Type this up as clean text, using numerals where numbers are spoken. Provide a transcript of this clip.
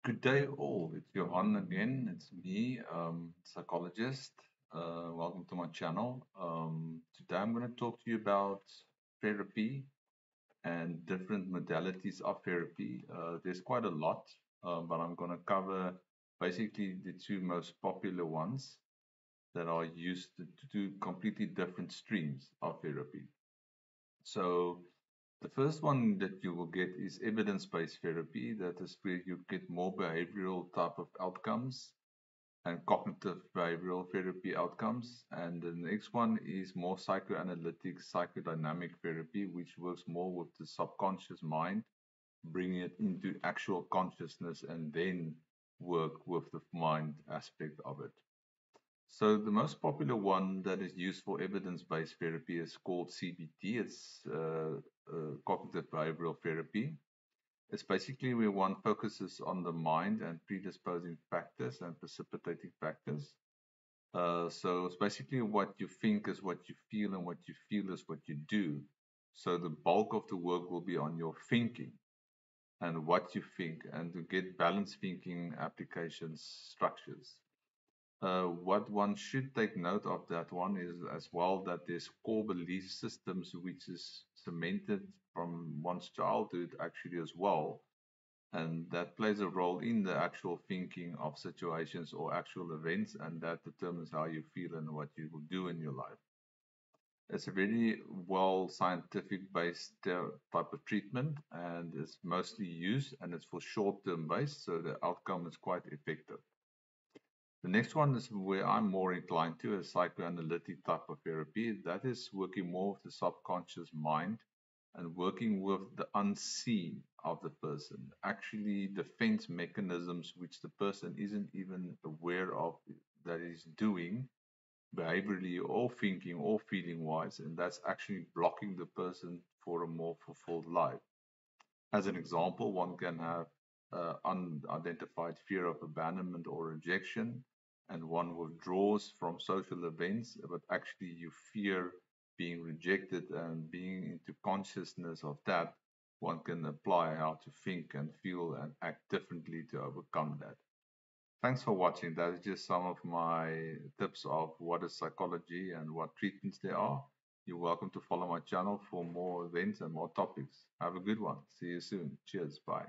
Good day, all. It's Johan again. It's me, psychologist. Welcome to my channel. Today, I'm going to talk to you about therapy and different modalities of therapy. There's quite a lot, but I'm going to cover basically the two most popular ones that are used to do completely different streams of therapy. So, the first one that you will get is evidence-based therapy. That is where you get more behavioral type of outcomes and cognitive behavioral therapy outcomes. And the next one is more psychoanalytic, psychodynamic therapy, which works more with the subconscious mind, bringing it into actual consciousness and then work with the mind aspect of it. So the most popular one that is used for evidence-based therapy is called CBT. It's cognitive behavioral therapy. It's basically where one focuses on the mind and predisposing factors and precipitating factors. So it's basically what you think is what you feel, and what you feel is what you do. So the bulk of the work will be on your thinking and what you think, and to get balanced thinking applications structures. What one should take note of that one is as well that there's core belief systems which is cemented from one's childhood actually as well, and that plays a role in the actual thinking of situations or actual events, and that determines how you feel and what you will do in your life. It's a very well scientific based type of treatment, and it's mostly used, and it's for short term based, so the outcome is quite effective. The next one is where I'm more inclined to, a psychoanalytic type of therapy. That is working more with the subconscious mind and working with the unseen of the person, actually defense mechanisms which the person isn't even aware of that he's doing behaviorally or thinking or feeling wise, and that's actually blocking the person for a more fulfilled life. As an example, one can have unidentified fear of abandonment or rejection, and one withdraws from social events, but actually you fear being rejected, and being into consciousness of that, one can apply how to think and feel and act differently to overcome that. Thanks for watching. That is just some of my tips of what is psychology and what treatments there are. You're welcome to follow my channel for more events and more topics. Have a good one. See you soon. Cheers. Bye.